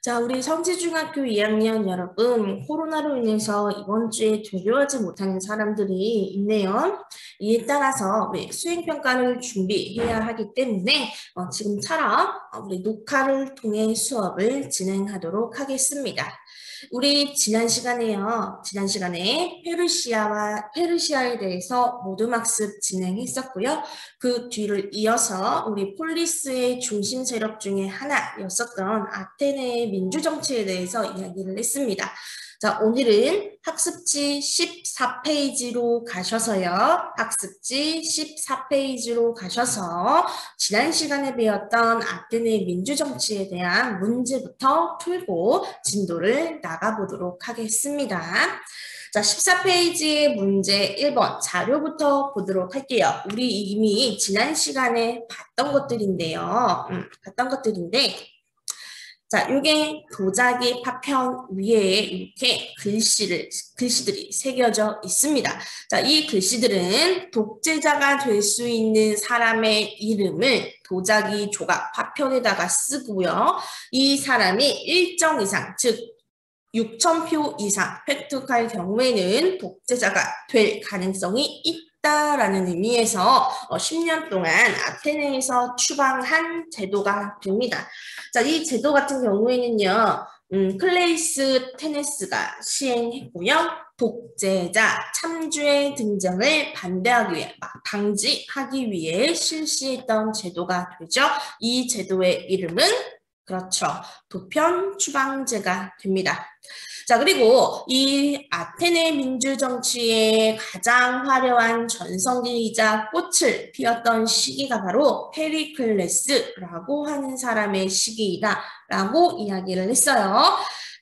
자, 우리 성지중학교 2학년 여러분, 코로나로 인해서 이번 주에 되교하지 못하는 사람들이 있네요. 이에 따라서 우리 수행평가를 준비해야 하기 때문에 지금처럼 우리 녹화를 통해 수업을 진행하도록 하겠습니다. 우리 지난 시간에 페르시아에 대해서 모둠학습 진행했었고요. 그 뒤를 이어서 우리 폴리스의 중심 세력 중에 하나였었던 아테네의 민주정치에 대해서 이야기를 했습니다. 자, 오늘은 학습지 14페이지로 가셔서 지난 시간에 배웠던 아테네 민주정치에 대한 문제부터 풀고 진도를 나가보도록 하겠습니다. 자, 14페이지의 문제 1번 자료부터 보도록 할게요. 우리 이미 지난 시간에 봤던 것들인데요. 자, 이게 도자기 파편 위에 이렇게 글씨들이 새겨져 있습니다. 자, 이 글씨들은 독재자가 될 수 있는 사람의 이름을 도자기 조각 파편에다가 쓰고요. 이 사람이 일정 이상, 즉 6,000표 이상 획득할 경우에는 독재자가 될 가능성이 있다라는 의미에서 10년 동안 아테네에서 추방한 제도가 됩니다. 자, 이 제도 같은 경우에는요, 클레이스 테네스가 시행했고요. 독재자 참주의 등장을 방지하기 위해 실시했던 제도가 되죠. 이 제도의 이름은 그렇죠. 도편 추방제가 됩니다. 자, 그리고 이 아테네 민주정치의 가장 화려한 전성기이자 꽃을 피웠던 시기가 바로 페리클레스라고 하는 사람의 시기이다라고 이야기를 했어요.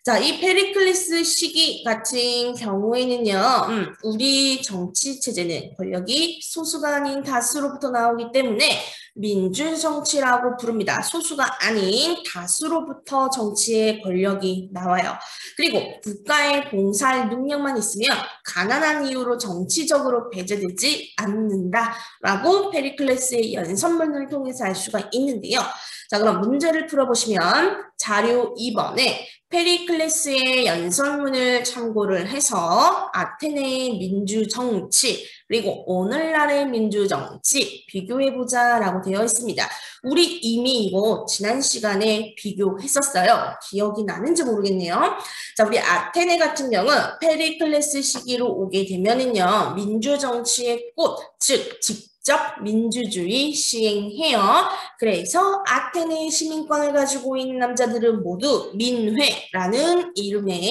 자, 이 페리클레스 시기 같은 경우에는요, 우리 정치체제는 권력이 소수가 아닌 다수로부터 나오기 때문에 민주정치라고 부릅니다. 소수가 아닌 다수로부터 정치의 권력이 나와요. 그리고 국가에 봉사할 능력만 있으면 가난한 이유로 정치적으로 배제되지 않는다라고 페리클레스의 연설문을 통해서 알 수가 있는데요. 자, 그럼 문제를 풀어보시면 자료 2번에 페리클레스의 연설문을 참고를 해서 아테네의 민주정치 그리고 오늘날의 민주정치 비교해보자라고 되어 있습니다. 우리 이미 이거 지난 시간에 비교했었어요. 기억이 나는지 모르겠네요. 자, 우리 아테네 같은 경우 페리클레스 시기로 오게 되면은요, 민주정치의 꽃, 즉 직접 민주주의 시행해요. 그래서 아테네 시민권을 가지고 있는 남자들은 모두 민회라는 이름의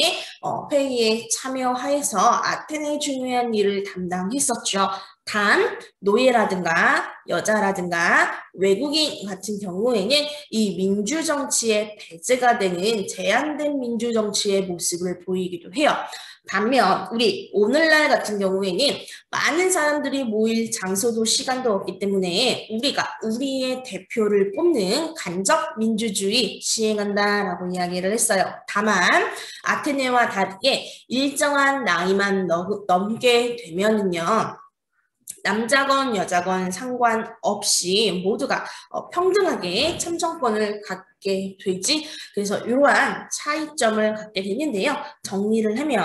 회의에 참여하여서 아테네의 중요한 일을 담당했었죠. 단, 노예라든가 여자라든가 외국인 같은 경우에는 이 민주정치에 배제가 되는 제한된 민주정치의 모습을 보이기도 해요. 반면 우리 오늘날 같은 경우에는 많은 사람들이 모일 장소도 시간도 없기 때문에 우리가 우리의 대표를 뽑는 간접 민주주의 시행한다라고 이야기를 했어요. 다만 아테네와 다르게 일정한 나이만 넘게 되면은요. 남자건 여자건 상관없이 모두가 평등하게 참정권을 갖게 되지. 그래서 이러한 차이점을 갖게 되는데요. 정리를 하면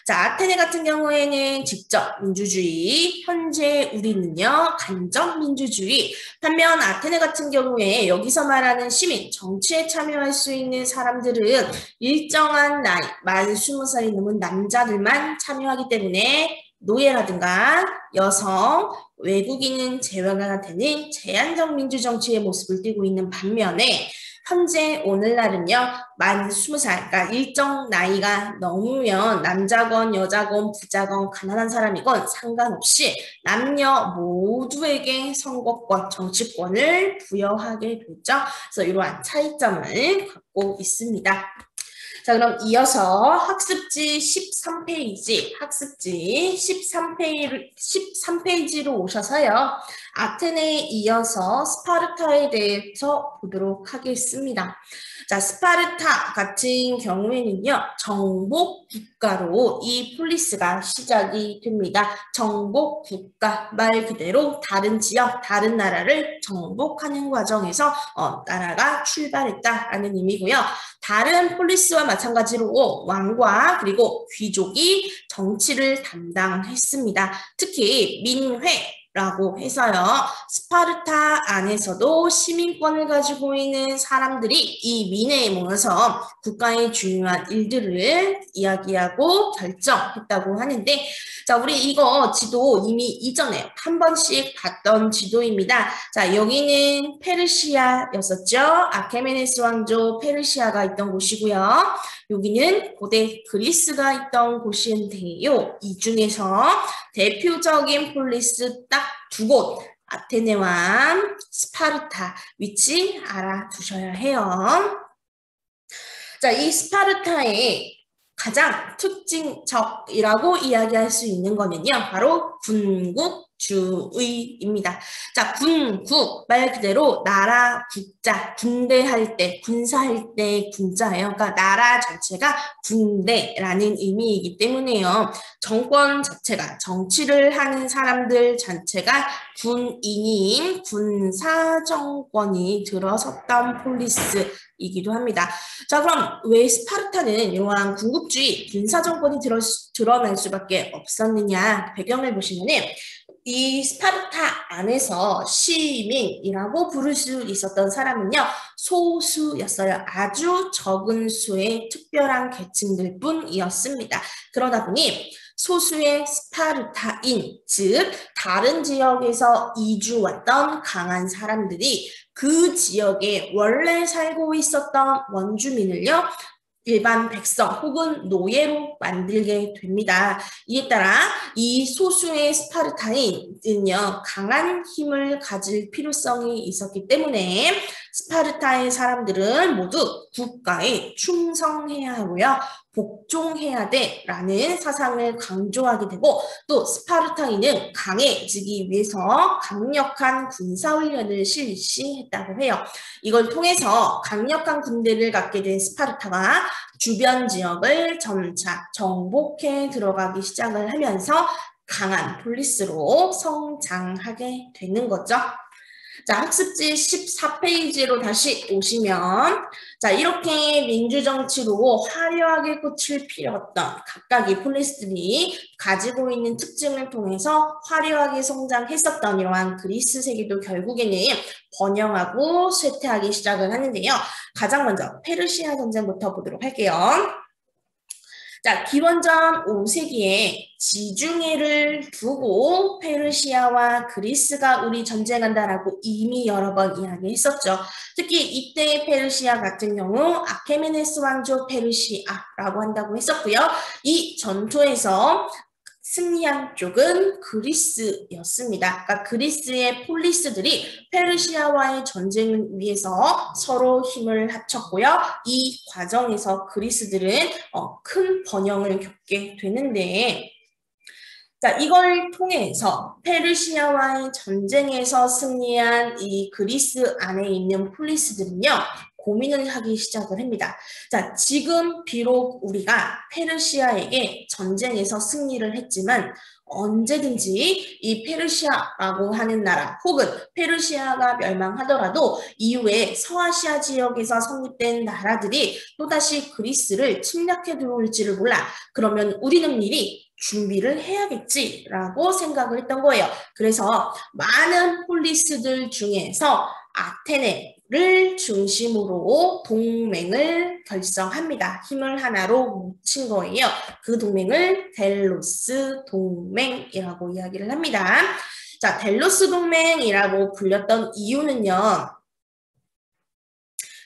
자, 아테네 같은 경우에는 직접 민주주의, 현재 우리는요 간접 민주주의. 반면 아테네 같은 경우에 여기서 말하는 시민, 정치에 참여할 수 있는 사람들은 일정한 나이, 만 20살이 넘은 남자들만 참여하기 때문에 노예라든가 여성, 외국인은 제외가 되는 제한적 민주정치의 모습을 띠고 있는 반면에 현재 오늘날은요, 만 20살, 그러니까 일정 나이가 넘으면 남자건 여자건 부자건 가난한 사람이건 상관없이 남녀 모두에게 선거권, 정치권을 부여하게 됐죠. 그래서 이러한 차이점을 갖고 있습니다. 자, 그럼 이어서 학습지 13페이지로 오셔서요. 아테네에 이어서 스파르타에 대해서 보도록 하겠습니다. 자, 스파르타 같은 경우에는요, 정복 국가로 이 폴리스가 시작이 됩니다. 정복 국가, 말 그대로 다른 지역, 다른 나라를 정복하는 과정에서 나라가 출발했다라는 의미고요. 다른 폴리스와 마찬가지로 왕과 그리고 귀족이 정치를 담당했습니다. 특히 민회라고 해서요. 스파르타 안에서도 시민권을 가지고 있는 사람들이 이 민회에 모여서 국가의 중요한 일들을 이야기하고 결정했다고 하는데, 자, 우리 이거 지도 이미 이전에 한 번씩 봤던 지도입니다. 자, 여기는 페르시아였었죠. 아케메네스 왕조 페르시아가 있던 곳이고요. 여기는 고대 그리스가 있던 곳인데요. 이 중에서 대표적인 폴리스 딱 두 곳, 아테네와 스파르타 위치 알아두셔야 해요. 자, 이 스파르타의 가장 특징적이라고 이야기할 수 있는 거는요, 바로 군국주의입니다. 자, 군국, 말 그대로 나라, 국자, 군대할 때, 군사할 때 군자예요. 그러니까 나라 자체가 군대라는 의미이기 때문에요. 정권 자체가, 정치를 하는 사람들 자체가 군인인 군사정권이 들어섰던 폴리스이기도 합니다. 자, 그럼 왜 스파르타는 이러한 군국주의, 군사정권이 드러날 수밖에 없었느냐? 배경을 보시면은 이 스파르타 안에서 시민이라고 부를 수 있었던 사람은요, 소수였어요. 아주 적은 수의 특별한 계층들 뿐이었습니다. 그러다 보니 소수의 스파르타인, 즉 다른 지역에서 이주 왔던 강한 사람들이 그 지역에 원래 살고 있었던 원주민을요, 일반 백성 혹은 노예로 만들게 됩니다. 이에 따라 이 소수의 스파르타인은요, 강한 힘을 가질 필요성이 있었기 때문에 스파르타의 사람들은 모두 국가에 충성해야 하고요, 복종해야 돼라는 사상을 강조하게 되고, 또 스파르타인은 강해지기 위해서 강력한 군사훈련을 실시했다고 해요. 이걸 통해서 강력한 군대를 갖게 된 스파르타가 주변 지역을 점차 정복해 들어가기 시작을 하면서 강한 폴리스로 성장하게 되는 거죠. 자, 학습지 14페이지로 다시 오시면, 자, 이렇게 민주정치로 화려하게 꽃을 피웠던 각각의 폴리스들이 가지고 있는 특징을 통해서 화려하게 성장했었던 이러한 그리스 세계도 결국에는 번영하고 쇠퇴하기 시작을 하는데요. 가장 먼저 페르시아 전쟁부터 보도록 할게요. 자, 기원전 5세기에 지중해를 두고 페르시아와 그리스가 우리 전쟁한다라고 이미 여러 번 이야기했었죠. 특히 이때 페르시아 같은 경우 아케메네스 왕조 페르시아라고 한다고 했었고요. 이 전투에서 승리한 쪽은 그리스였습니다. 그러니까 그리스의 폴리스들이 페르시아와의 전쟁을 위해서 서로 힘을 합쳤고요. 이 과정에서 그리스들은 큰 번영을 겪게 되는데, 자, 이걸 통해서 페르시아와의 전쟁에서 승리한 이 그리스 안에 있는 폴리스들은요, 고민을 하기 시작을 합니다. 자, 지금 비록 우리가 페르시아에게 전쟁에서 승리를 했지만 언제든지 이 페르시아라고 하는 나라 혹은 페르시아가 멸망하더라도 이후에 서아시아 지역에서 성립된 나라들이 또다시 그리스를 침략해 들어올지를 몰라. 그러면 우리는 미리 준비를 해야겠지라고 생각을 했던 거예요. 그래서 많은 폴리스들 중에서 아테네를 중심으로 동맹을 결성합니다. 힘을 하나로 뭉친 거예요. 그 동맹을 델로스 동맹이라고 이야기를 합니다. 자, 델로스 동맹이라고 불렸던 이유는요,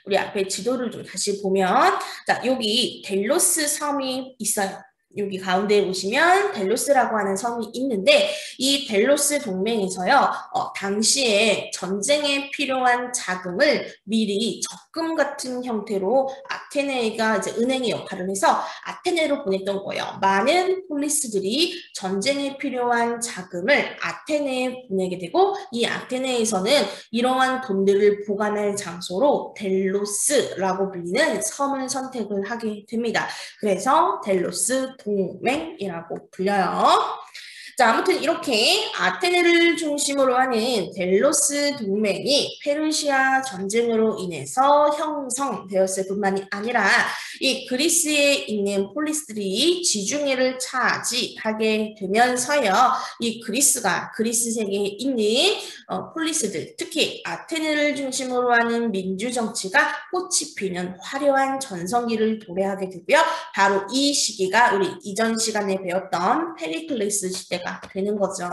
우리 앞에 지도를 좀 다시 보면, 자, 여기 델로스 섬이 있어요. 여기 가운데 보시면 델로스라고 하는 섬이 있는데 이 델로스 동맹에서요. 당시에 전쟁에 필요한 자금을 미리 적금 같은 형태로 아테네가 이제 은행의 역할을 해서 아테네로 보냈던 거예요. 많은 폴리스들이 전쟁에 필요한 자금을 아테네에 보내게 되고 이 아테네에서는 이러한 돈들을 보관할 장소로 델로스라고 불리는 섬을 선택을 하게 됩니다. 그래서 델로스 동맹이라고 불려요. 자, 아무튼 이렇게 아테네를 중심으로 하는 델로스 동맹이 페르시아 전쟁으로 인해서 형성되었을 뿐만이 아니라 이 그리스에 있는 폴리스들이 지중해를 차지하게 되면서요. 이 그리스가 그리스 세계에 있는 폴리스들, 특히 아테네를 중심으로 하는 민주 정치가 꽃이 피는 화려한 전성기를 도래하게 되고요. 바로 이 시기가 우리 이전 시간에 배웠던 페리클레스 시대가 되는 거죠.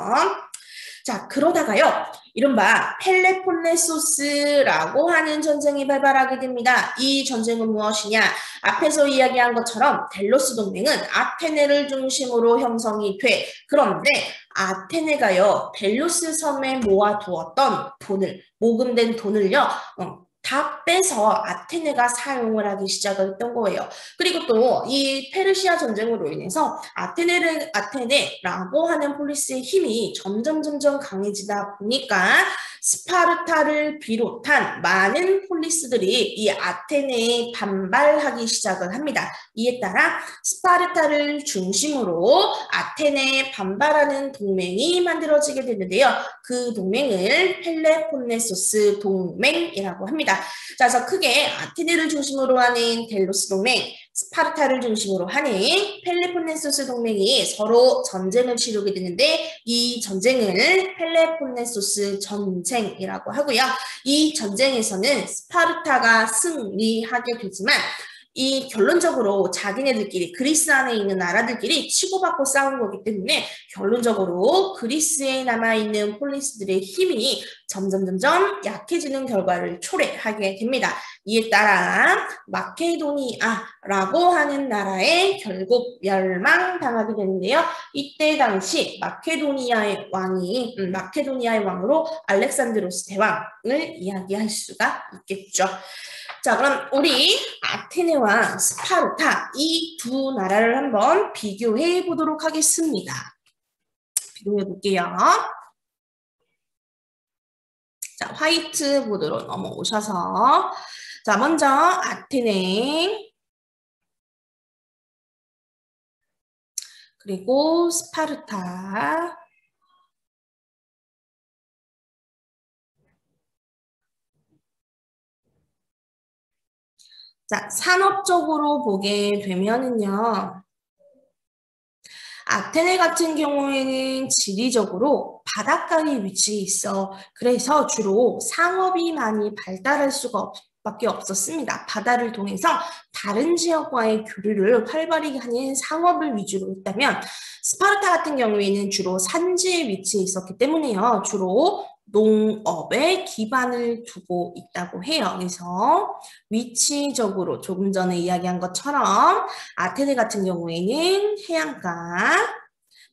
자, 그러다가요. 이른바 펠레폰네소스라고 하는 전쟁이 발발하게 됩니다. 이 전쟁은 무엇이냐? 앞에서 이야기한 것처럼 델로스 동맹은 아테네를 중심으로 형성이 돼. 그런데 아테네가요. 델로스 섬에 모아두었던 돈을, 모금된 돈을요. 다 빼서 아테네가 사용을 하기 시작을 했던 거예요. 그리고 또 이 페르시아 전쟁으로 인해서 아테네라고 하는 폴리스의 힘이 점점 강해지다 보니까 스파르타를 비롯한 많은 폴리스들이 이 아테네에 반발하기 시작을 합니다. 이에 따라 스파르타를 중심으로 아테네에 반발하는 동맹이 만들어지게 되는데요. 그 동맹을 펠레폰네소스 동맹이라고 합니다. 자, 그래서 크게 아테네를 중심으로 하는 델로스 동맹, 스파르타를 중심으로 하는 펠레폰네소스 동맹이 서로 전쟁을 치르게 되는데 이 전쟁을 펠레폰네소스 전쟁이라고 하고요. 이 전쟁에서는 스파르타가 승리하게 되지만 이 결론적으로 자기네들끼리 그리스 안에 있는 나라들끼리 치고받고 싸운 거기 때문에 결론적으로 그리스에 남아있는 폴리스들의 힘이 점점 약해지는 결과를 초래하게 됩니다. 이에 따라 마케도니아라고 하는 나라에 결국 멸망당하게 되는데요. 이때 당시 마케도니아의 왕으로 알렉산드로스 대왕을 이야기할 수가 있겠죠. 자, 그럼 우리 아테네와 스파르타 이 두 나라를 한번 비교해 보도록 하겠습니다. 비교해 볼게요. 자, 화이트보드로 넘어오셔서 자, 먼저 아테네 그리고 스파르타 자, 산업적으로 보게 되면은요. 아테네 같은 경우에는 지리적으로 바닷가에 위치해 있어. 그래서 주로 상업이 많이 발달할 수가 밖에 없었습니다. 바다를 통해서 다른 지역과의 교류를 활발히 하는 상업을 위주로 했다면 스파르타 같은 경우에는 주로 산지에 위치해 있었기 때문에요. 주로 농업에 기반을 두고 있다고 해요. 그래서 위치적으로 조금 전에 이야기한 것처럼 아테네 같은 경우에는 해안가,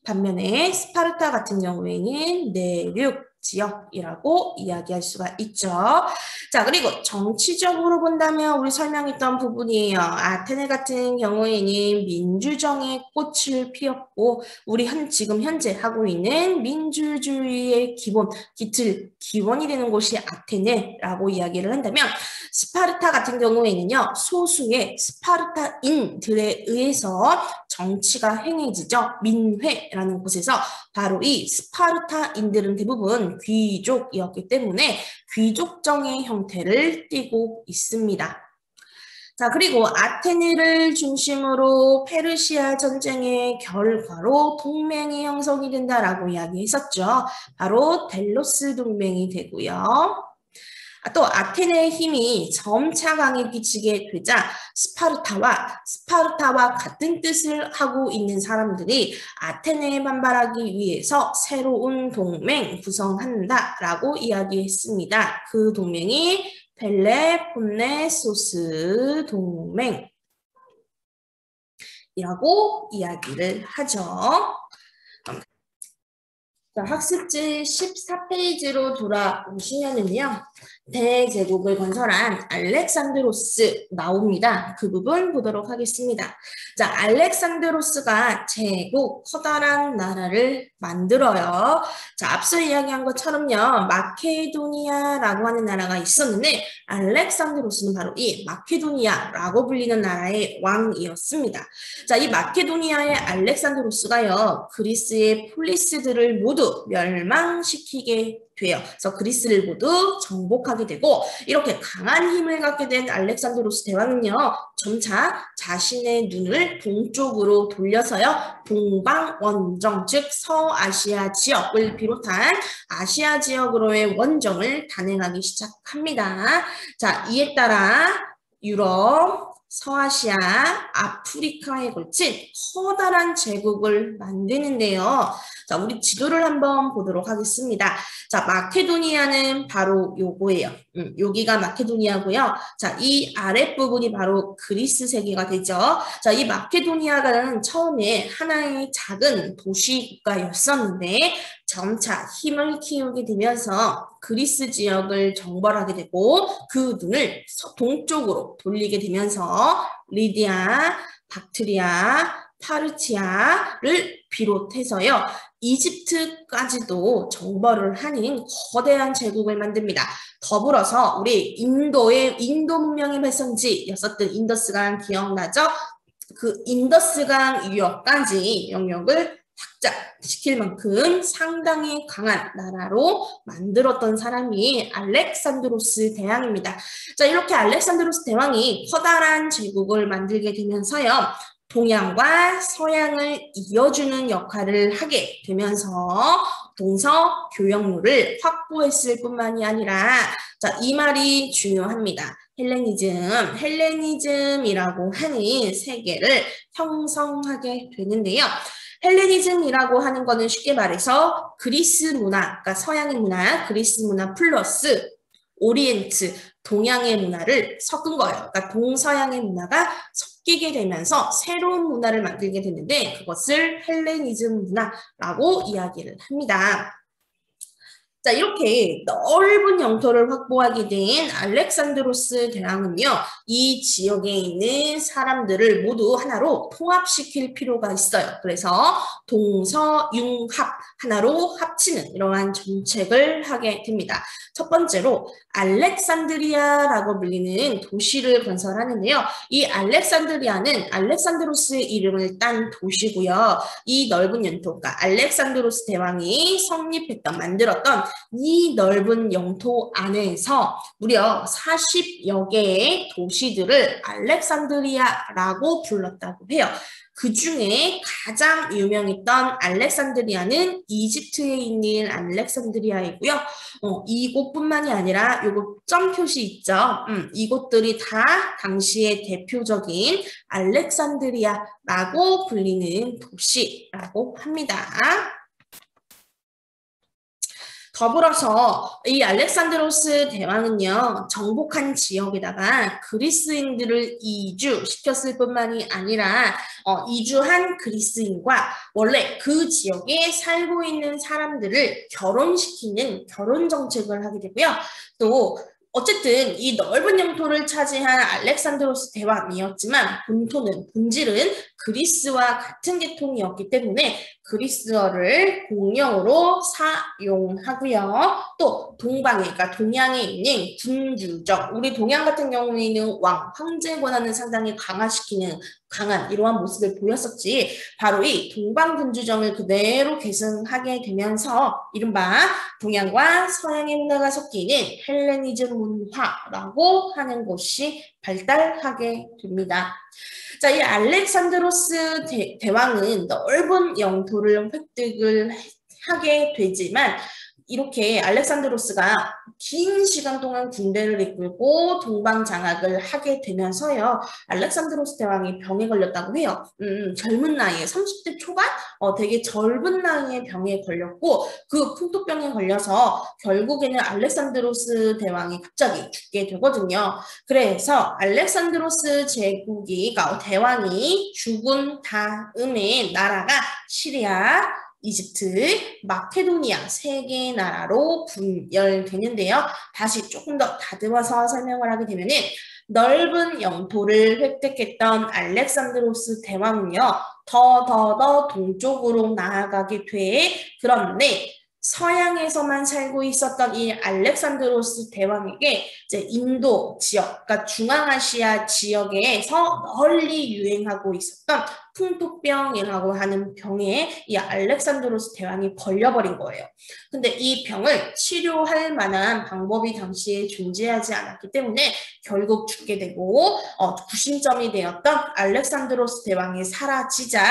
반면에 스파르타 같은 경우에는 내륙 지역이라고 이야기할 수가 있죠. 자, 그리고 정치적으로 본다면 우리 설명했던 부분이에요. 아테네 같은 경우에는 민주정의 꽃을 피웠고 우리 지금 현재 하고 있는 민주주의의 기원이 되는 곳이 아테네라고 이야기를 한다면 스파르타 같은 경우에는요. 소수의 스파르타인들에 의해서 정치가 행해지죠. 민회라는 곳에서 바로 이 스파르타인들은 대부분 귀족이었기 때문에 귀족정의 형태를 띠고 있습니다. 자, 그리고 아테네를 중심으로 페르시아 전쟁의 결과로 동맹이 형성이 된다라고 이야기했었죠. 바로 델로스 동맹이 되고요. 또 아테네의 힘이 점차 강해지게 되자 스파르타와 같은 뜻을 하고 있는 사람들이 아테네에 반발하기 위해서 새로운 동맹 구성한다라고 이야기했습니다. 그 동맹이 펠레폰네소스 동맹 이라고 이야기를 하죠. 자, 학습지 14페이지로 돌아오시면은요. 대제국을 건설한 알렉산드로스 나옵니다. 그 부분 보도록 하겠습니다. 자, 알렉산드로스가 제국 커다란 나라를 만들어요. 자, 앞서 이야기한 것처럼요. 마케도니아라고 하는 나라가 있었는데 알렉산드로스는 바로 이 마케도니아라고 불리는 나라의 왕이었습니다. 자, 이 마케도니아의 알렉산드로스가요. 그리스의 폴리스들을 모두 멸망시키게 돼요. 그래서 그리스를 모두 정복하게 되고 이렇게 강한 힘을 갖게 된 알렉산드로스 대왕은요. 점차 자신의 눈을 동쪽으로 돌려서요. 동방원정 즉 서아시아 지역을 비롯한 아시아 지역으로의 원정을 단행하기 시작합니다. 자, 이에 따라 유럽, 서아시아, 아프리카에 걸친 커다란 제국을 만드는데요. 자, 우리 지도를 한번 보도록 하겠습니다. 자, 마케도니아는 바로 요거예요. 여기가 마케도니아고요. 자, 이 아랫부분이 바로 그리스 세계가 되죠. 자, 이 마케도니아는 처음에 하나의 작은 도시 국가였었는데 점차 힘을 키우게 되면서 그리스 지역을 정벌하게 되고 그 눈을 동쪽으로 돌리게 되면서 리디아, 박트리아, 파르티아를 비롯해서요. 이집트까지도 정벌을 하는 거대한 제국을 만듭니다. 더불어서 우리 인도 문명의 발성지였었던 인더스강 기억나죠? 그 인더스강 유역까지 영역을 확장시킬 만큼 상당히 강한 나라로 만들었던 사람이 알렉산드로스 대왕입니다. 자, 이렇게 알렉산드로스 대왕이 커다란 제국을 만들게 되면서요. 동양과 서양을 이어주는 역할을 하게 되면서 동서 교역로를 확보했을 뿐만이 아니라 자, 이 말이 중요합니다. 헬레니즘이라고 하는 세계를 형성하게 되는데요. 헬레니즘이라고 하는 거는 쉽게 말해서 그리스 문화, 그러니까 서양의 문화, 그리스 문화 플러스 오리엔트, 동양의 문화를 섞은 거예요. 그러니까 동서양의 문화가 섞이게 되면서 새로운 문화를 만들게 되는데 그것을 헬레니즘 문화라고 이야기를 합니다. 자, 이렇게 넓은 영토를 확보하게 된 알렉산드로스 대왕은요, 이 지역에 있는 사람들을 모두 하나로 통합시킬 필요가 있어요. 그래서 동서융합, 하나로 합치는 이러한 정책을 하게 됩니다. 첫 번째로 알렉산드리아라고 불리는 도시를 건설하는데요. 이 알렉산드리아는 알렉산드로스의 이름을 딴 도시고요. 이 넓은 영토, 그러니까 알렉산드로스 대왕이 성립했던, 만들었던 이 넓은 영토 안에서 무려 40여 개의 도시들을 알렉산드리아라고 불렀다고 해요. 그 중에 가장 유명했던 알렉산드리아는 이집트에 있는 알렉산드리아이고요. 이곳뿐만이 아니라 요거 점 표시 있죠. 이곳들이 다 당시의 대표적인 알렉산드리아라고 불리는 도시라고 합니다. 더불어서 이 알렉산드로스 대왕은요. 정복한 지역에다가 그리스인들을 이주시켰을 뿐만이 아니라 이주한 그리스인과 원래 그 지역에 살고 있는 사람들을 결혼시키는 결혼 정책을 하게 되고요. 또 어쨌든 이 넓은 영토를 차지한 알렉산드로스 대왕이었지만 본질은 그리스와 같은 계통이었기 때문에 그리스어를 공용어로 사용하고요. 또 동방에, 그러니까 동양에 있는 군주정, 우리 동양 같은 경우에는 왕, 황제 권한을 상당히 강한 이러한 모습을 보였었지. 바로 이 동방 군주정을 그대로 계승하게 되면서 이른바 동양과 서양의 문화가 섞이는 헬레니즘 문화라고 하는 것이 발달하게 됩니다. 자, 이 알렉산드로스 대왕은 넓은 영토를 획득을 하게 되지만 이렇게 알렉산드로스가 긴 시간 동안 군대를 이끌고 동방 장악을 하게 되면서요. 알렉산드로스 대왕이 병에 걸렸다고 해요. 젊은 나이에 30대 초반? 되게 젊은 나이에 병에 걸렸고 그 풍토병에 걸려서 결국에는 알렉산드로스 대왕이 갑자기 죽게 되거든요. 그래서 알렉산드로스 제국이 그러니까 대왕이 죽은 다음에 나라가 시리아, 이집트, 마케도니아 세 개의 나라로 분열되는데요. 다시 조금 더 다듬어서 설명을 하게 되면은 넓은 영토를 획득했던 알렉산드로스 대왕은요. 더 동쪽으로 나아가게 돼. 그런데 서양에서만 살고 있었던 이 알렉산드로스 대왕에게 이제 인도 지역, 그러니까 중앙아시아 지역에서 널리 유행하고 있었던 풍토병이라고 하는 병에 이 알렉산드로스 대왕이 걸려버린 거예요. 근데 이 병을 치료할 만한 방법이 당시에 존재하지 않았기 때문에 결국 죽게 되고 구심점이 되었던 알렉산드로스 대왕이 사라지자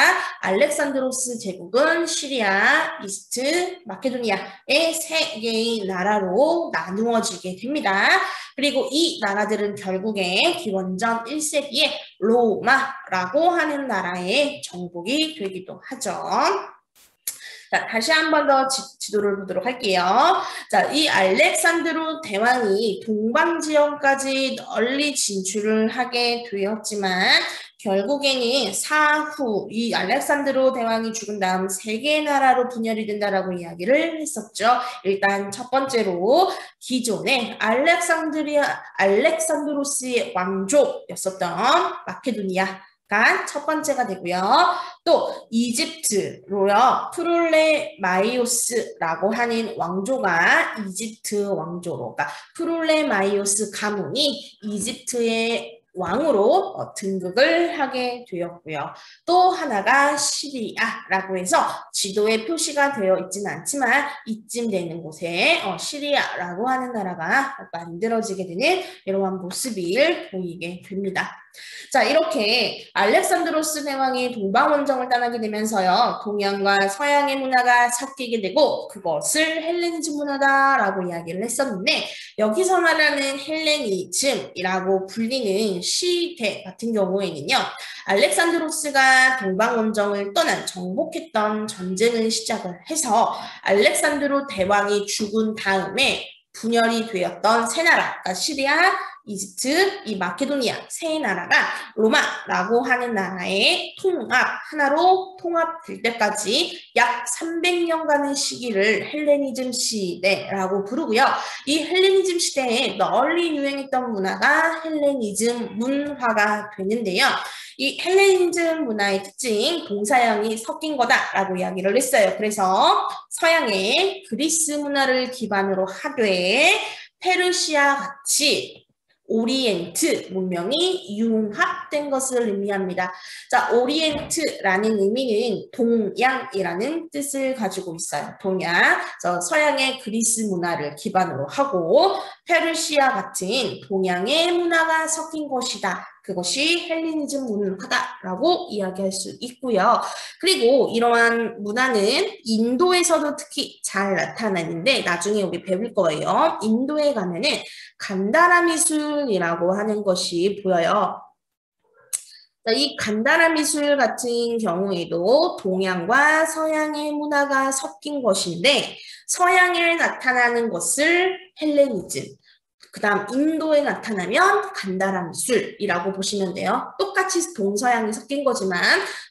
알렉산드로스 제국은 시리아, 이집트, 마케도니아의 세 개의 나라로 나누어지게 됩니다. 그리고 이 나라들은 결국에 기원전 1세기에 로마라고 하는 나라의 정복이 되기도 하죠. 자, 다시 한 번 더 지도를 보도록 할게요. 자, 이 알렉산드로 대왕이 동방 지역까지 널리 진출을 하게 되었지만 결국에는 사후 이 알렉산드로 대왕이 죽은 다음 세 개의 나라로 분열이 된다라고 이야기를 했었죠. 일단 첫 번째로 기존에 알렉산드로스의 왕족이었었던 마케도니아가 첫 번째가 되고요. 또 이집트로요. 프롤레마이오스라고 하는 왕조가 이집트 왕조로 그러니까 프롤레마이오스 가문이 이집트의 왕으로 등극을 하게 되었고요. 또 하나가 시리아라고 해서 지도에 표시가 되어 있지는 않지만 이쯤 되는 곳에 시리아라고 하는 나라가 만들어지게 되는 이러한 모습을 보이게 됩니다. 자, 이렇게 알렉산드로스 대왕이 동방원정을 떠나게 되면서요. 동양과 서양의 문화가 섞이게 되고 그것을 헬레니즘 문화다라고 이야기를 했었는데 여기서 말하는 헬레니즘이라고 불리는 시대 같은 경우에는요. 알렉산드로스가 동방원정을 떠난 정복했던 전쟁을 시작을 해서 알렉산드로 대왕이 죽은 다음에 분열이 되었던 세 나라, 그러니까 시리아, 이집트, 이 마케도니아 세 나라가 로마라고 하는 나라의 하나로 통합될 때까지 약 300년간의 시기를 헬레니즘 시대라고 부르고요. 이 헬레니즘 시대에 널리 유행했던 문화가 헬레니즘 문화가 되는데요. 이 헬레니즘 문화의 특징, 동서양이 섞인 거다라고 이야기를 했어요. 그래서 서양의 그리스 문화를 기반으로 하되 페르시아 같이 오리엔트 문명이 융합된 것을 의미합니다. 자, 오리엔트라는 의미는 동양이라는 뜻을 가지고 있어요. 동양, 서양의 그리스 문화를 기반으로 하고 페르시아 같은 동양의 문화가 섞인 것이다. 그것이 헬레니즘 문화다라고 이야기할 수 있고요. 그리고 이러한 문화는 인도에서도 특히 잘 나타나는데 나중에 우리 배울 거예요. 인도에 가면은 간다라 미술이라고 하는 것이 보여요. 이 간다라 미술 같은 경우에도 동양과 서양의 문화가 섞인 것인데 서양에 나타나는 것을 헬레니즘, 그 다음 인도에 나타나면 간다라 미술이라고 보시면 돼요. 똑같이 동서양이 섞인 거지만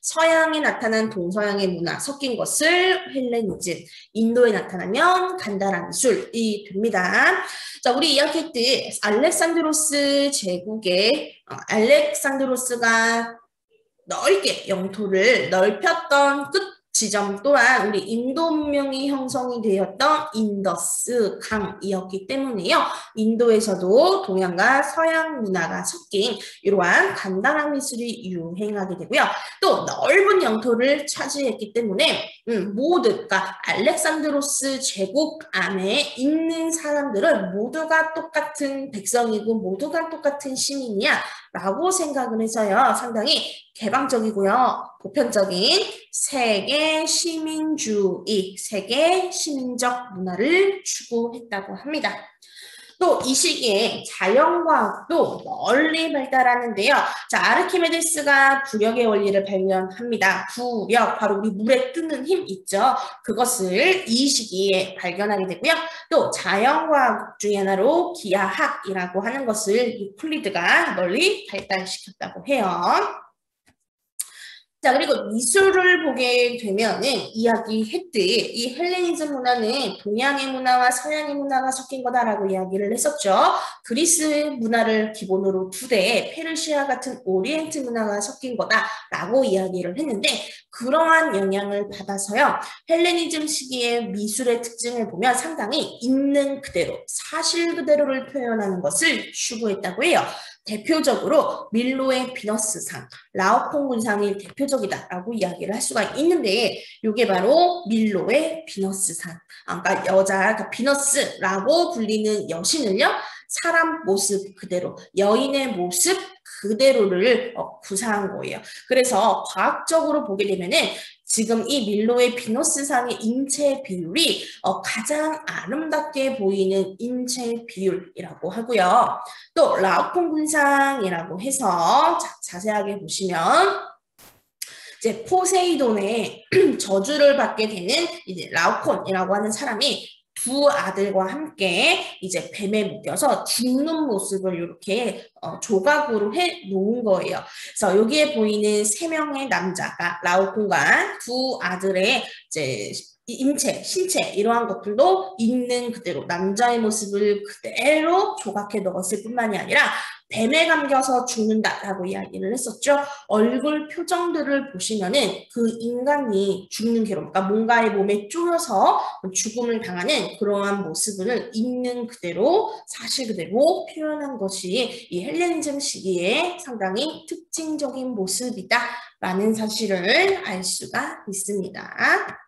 서양에 나타난 동서양의 문화 섞인 것을 헬레니즘, 인도에 나타나면 간다라 미술이 됩니다. 자, 우리 이야기할 때 알렉산드로스 제국의 알렉산드로스가 넓게 영토를 넓혔던 끝 지점 또한 우리 인도 문명이 형성이 되었던 인더스 강이었기 때문에요. 인도에서도 동양과 서양 문화가 섞인 이러한 간다라 미술이 유행하게 되고요. 또 넓은 영토를 차지했기 때문에 그러니까 알렉산드로스 제국 안에 있는 사람들은 모두가 똑같은 백성이고 모두가 똑같은 시민이야 라고 생각을 해서요. 상당히 개방적이고요. 보편적인 세계 시민주의, 세계 시민적 문화를 추구했다고 합니다. 또 이 시기에 자연과학도 널리 발달하는데요. 자, 아르키메데스가 부력의 원리를 발견합니다. 부력, 바로 우리 물에 뜨는 힘 있죠. 그것을 이 시기에 발견하게 되고요. 또 자연과학 중에 하나로 기하학이라고 하는 것을 유클리드가 널리 발달시켰다고 해요. 자, 그리고 미술을 보게 되면은 이야기했듯 이 헬레니즘 문화는 동양의 문화와 서양의 문화가 섞인 거다라고 이야기를 했었죠. 그리스 문화를 기본으로 두되 페르시아 같은 오리엔트 문화가 섞인 거다라고 이야기를 했는데 그러한 영향을 받아서요. 헬레니즘 시기의 미술의 특징을 보면 상당히 있는 그대로, 사실 그대로를 표현하는 것을 추구했다고 해요. 대표적으로 밀로의 비너스상, 라오콩군상이 대표적이다라고 이야기를 할 수가 있는데 이게 바로 밀로의 비너스상, 그러니까 여자, 비너스라고 불리는 여신을요. 사람 모습 그대로, 여인의 모습 그대로를 구사한 거예요. 그래서 과학적으로 보게 되면은 지금 이 밀로의 비너스상의 인체 비율이 가장 아름답게 보이는 인체 비율이라고 하고요. 또 라오콩군상이라고 해서 자세하게 보시면 이제 포세이돈의 저주를 받게 되는 이제 라오콘이라고 하는 사람이 두 아들과 함께 이제 뱀에 묶여서 죽는 모습을 이렇게 조각으로 해 놓은 거예요. 그래서 여기에 보이는 세 명의 남자가 라오콘과 두 아들의 이제 인체, 신체 이러한 것들도 있는 그대로 남자의 모습을 그대로 조각해 넣었을 뿐만이 아니라 뱀에 감겨서 죽는다라고 이야기를 했었죠. 얼굴 표정들을 보시면은 그 인간이 죽는 괴로움, 그러니까 뭔가의 몸에 쪼여서 죽음을 당하는 그러한 모습을 있는 그대로 사실 그대로 표현한 것이 이 헬레니즘 시기에 상당히 특징적인 모습이다라는 사실을 알 수가 있습니다.